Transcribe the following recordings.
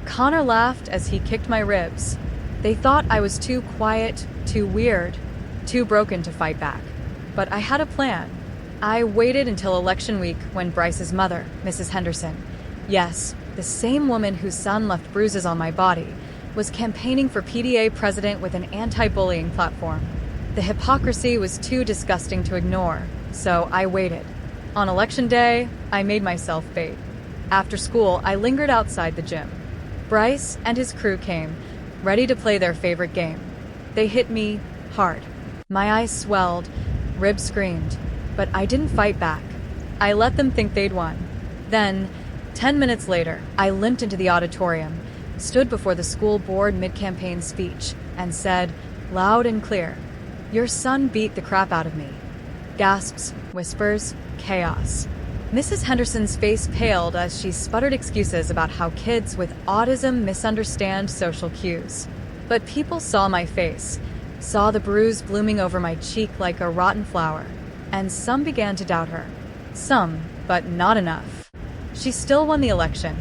Connor laughed as he kicked my ribs. They thought I was too quiet, too weird, too broken to fight back. But I had a plan. I waited until election week when Bryce's mother, Mrs. Henderson, yes, the same woman whose son left bruises on my body, was campaigning for PTA president with an anti-bullying platform. The hypocrisy was too disgusting to ignore, so I waited. On election day, I made myself bait. After school, I lingered outside the gym. Bryce and his crew came, ready to play their favorite game. They hit me hard. My eyes swelled, ribs screamed, but I didn't fight back. I let them think they'd won. Then, 10 minutes later, I limped into the auditorium, stood before the school board mid-campaign speech, and said, loud and clear, "Your son beat the crap out of me." Gasps, whispers, chaos. Mrs. Henderson's face paled as she sputtered excuses about how kids with autism misunderstand social cues. But people saw my face, saw the bruise blooming over my cheek like a rotten flower, and some began to doubt her. Some, but not enough. She still won the election,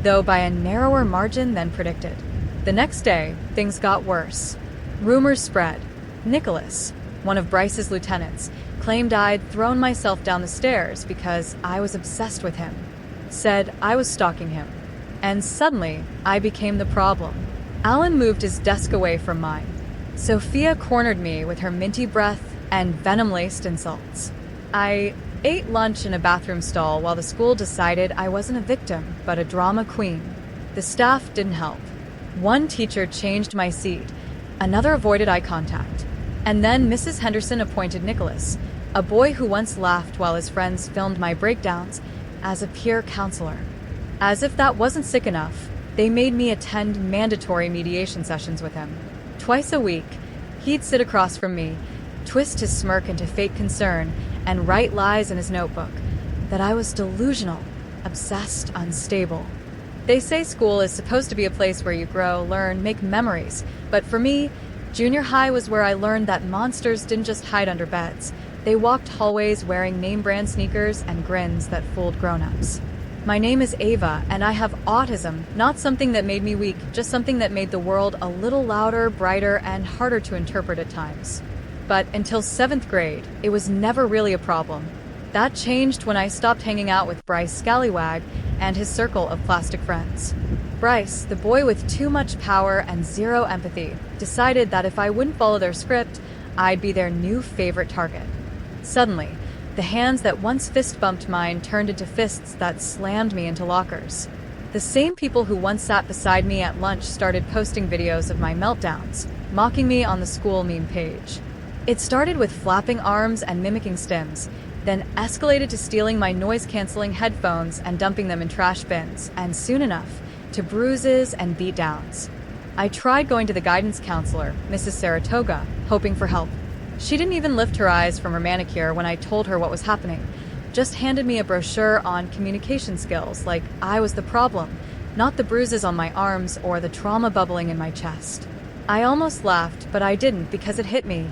though by a narrower margin than predicted. The next day, things got worse. Rumors spread. Nicholas, one of Bryce's lieutenants, claimed I'd thrown myself down the stairs because I was obsessed with him. Said I was stalking him. And suddenly, I became the problem. Alan moved his desk away from mine. Sophia cornered me with her minty breath and venom-laced insults. I ate lunch in a bathroom stall while the school decided I wasn't a victim, but a drama queen. The staff didn't help. One teacher changed my seat. Another avoided eye contact. And then Mrs. Henderson appointed Nicholas, a boy who once laughed while his friends filmed my breakdowns, as a peer counselor. As if that wasn't sick enough, they made me attend mandatory mediation sessions with him. Twice a week, he'd sit across from me, twist his smirk into fake concern, and write lies in his notebook that I was delusional, obsessed, unstable. They say school is supposed to be a place where you grow, learn, make memories, but for me, junior high was where I learned that monsters didn't just hide under beds. They walked hallways wearing name-brand sneakers and grins that fooled grown-ups. My name is Ava, and I have autism, not something that made me weak, just something that made the world a little louder, brighter, and harder to interpret at times. But until 7th grade, it was never really a problem. That changed when I stopped hanging out with Bryce Scallywag and his circle of plastic friends. Bryce, the boy with too much power and zero empathy, decided that if I wouldn't follow their script, I'd be their new favorite target. Suddenly, the hands that once fist-bumped mine turned into fists that slammed me into lockers. The same people who once sat beside me at lunch started posting videos of my meltdowns, mocking me on the school meme page. It started with flapping arms and mimicking stims, then escalated to stealing my noise-canceling headphones and dumping them in trash bins, and soon enough, to bruises and beatdowns. I tried going to the guidance counselor, Mrs. Saratoga, hoping for help. She didn't even lift her eyes from her manicure when I told her what was happening, just handed me a brochure on communication skills like I was the problem, not the bruises on my arms or the trauma bubbling in my chest. I almost laughed, but I didn't because it hit me.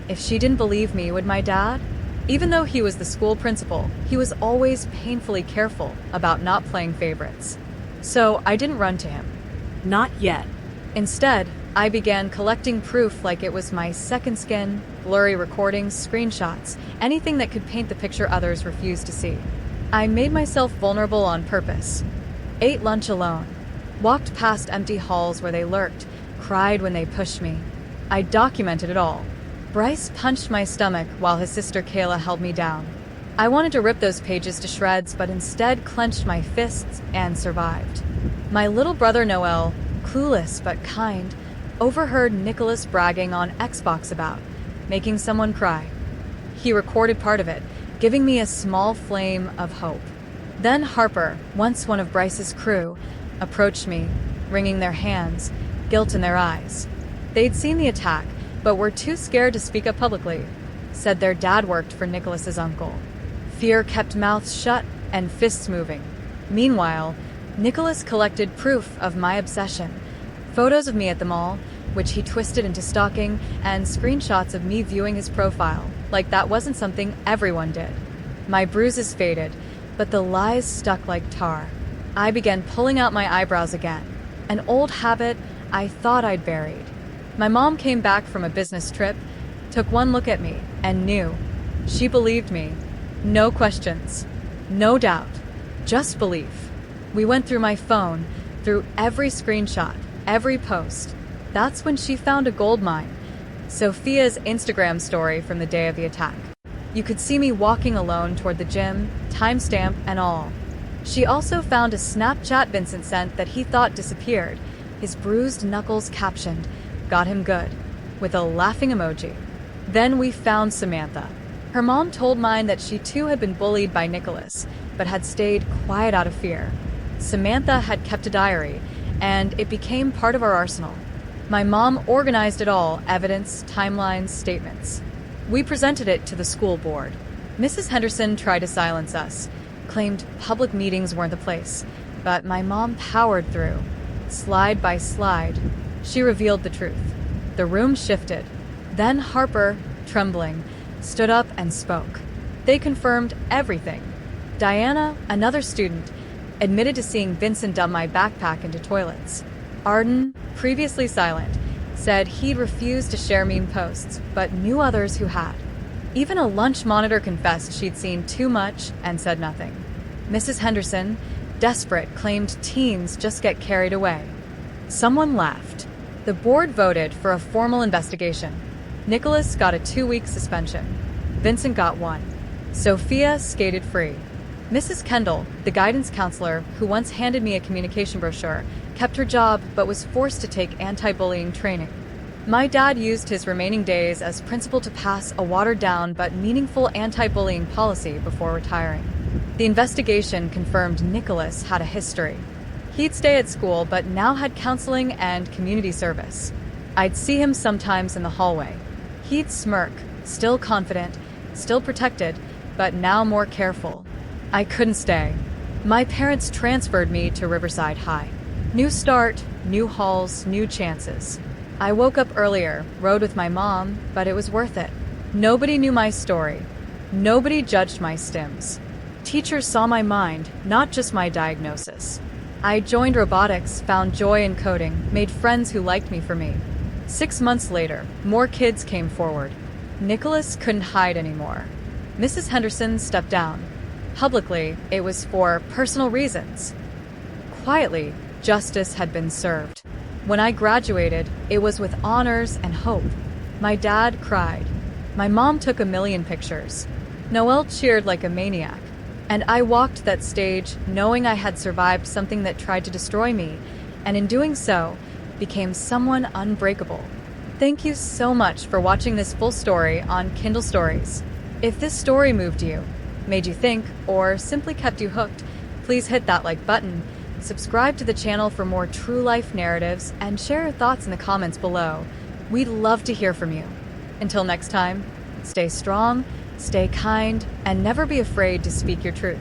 If she didn't believe me, would my dad? Even though he was the school principal, he was always painfully careful about not playing favorites. So I didn't run to him. Not yet. Instead, I began collecting proof like it was my second skin, blurry recordings, screenshots, anything that could paint the picture others refused to see. I made myself vulnerable on purpose. Ate lunch alone. Walked past empty halls where they lurked, cried when they pushed me. I documented it all. Bryce punched my stomach while his sister Kayla held me down. I wanted to rip those pages to shreds, but instead clenched my fists and survived. My little brother Noel, clueless but kind, overheard Nicholas bragging on Xbox about making someone cry. He recorded part of it, giving me a small flame of hope. Then Harper, once one of Bryce's crew, approached me, wringing their hands, guilt in their eyes. They'd seen the attack, but were too scared to speak up publicly. Said their dad worked for Nicholas's uncle. Fear kept mouths shut and fists moving. Meanwhile, Nicholas collected proof of my obsession. Photos of me at the mall, which he twisted into stalking, and screenshots of me viewing his profile, like that wasn't something everyone did. My bruises faded, but the lies stuck like tar. I began pulling out my eyebrows again. an old habit I thought I'd buried. My mom came back from a business trip, took one look at me, and knew. She believed me. No questions, no doubt, just belief. We went through my phone, through every screenshot, every post. That's when she found a gold mine. Sophia's Instagram story from the day of the attack. You could see me walking alone toward the gym, timestamp and all. She also found a Snapchat Vincent sent that he thought disappeared. His bruised knuckles captioned, "Got him good," with a laughing emoji. Then we found Samantha. Her mom told mine that she too had been bullied by Nicholas, but had stayed quiet out of fear. Samantha had kept a diary, and it became part of our arsenal. My mom organized it all: evidence, timelines, statements. We presented it to the school board. Mrs. Henderson tried to silence us, claimed public meetings weren't the place, but my mom powered through. Slide by slide, she revealed the truth. The room shifted. Then Harper, trembling, stood up and spoke. They confirmed everything. Diana, another student, admitted to seeing Vincent dump my backpack into toilets. Arden, previously silent, said he'd refused to share meme posts, but knew others who had. Even a lunch monitor confessed she'd seen too much and said nothing. Mrs. Henderson, desperate, claimed teens just get carried away. Someone laughed. The board voted for a formal investigation. Nicholas got a 2-week suspension. Vincent got 1. Sophia skated free. Mrs. Kendall, the guidance counselor who once handed me a communication brochure, kept her job but was forced to take anti-bullying training. My dad used his remaining days as principal to pass a watered-down but meaningful anti-bullying policy before retiring. The investigation confirmed Nicholas had a history. He'd stay at school but now had counseling and community service. I'd see him sometimes in the hallway. He'd smirk, still confident, still protected, but now more careful. I couldn't stay. My parents transferred me to Riverside High. New start, new halls, new chances. I woke up earlier, rode with my mom, but it was worth it. Nobody knew my story. Nobody judged my stims. Teachers saw my mind, not just my diagnosis. I joined robotics, found joy in coding, made friends who liked me for me. 6 months later, more kids came forward. Nicholas couldn't hide anymore. Mrs. Henderson stepped down. Publicly, it was for personal reasons. Quietly, justice had been served. When I graduated, it was with honors and hope. My dad cried. My mom took a million pictures. Noelle cheered like a maniac. And I walked that stage knowing I had survived something that tried to destroy me, and in doing so, became someone unbreakable. Thank you so much for watching this full story on Kindle Stories. If this story moved you, made you think, or simply kept you hooked, please hit that like button, subscribe to the channel for more true life narratives, and share your thoughts in the comments below. We'd love to hear from you. Until next time, stay strong, stay kind, and never be afraid to speak your truth.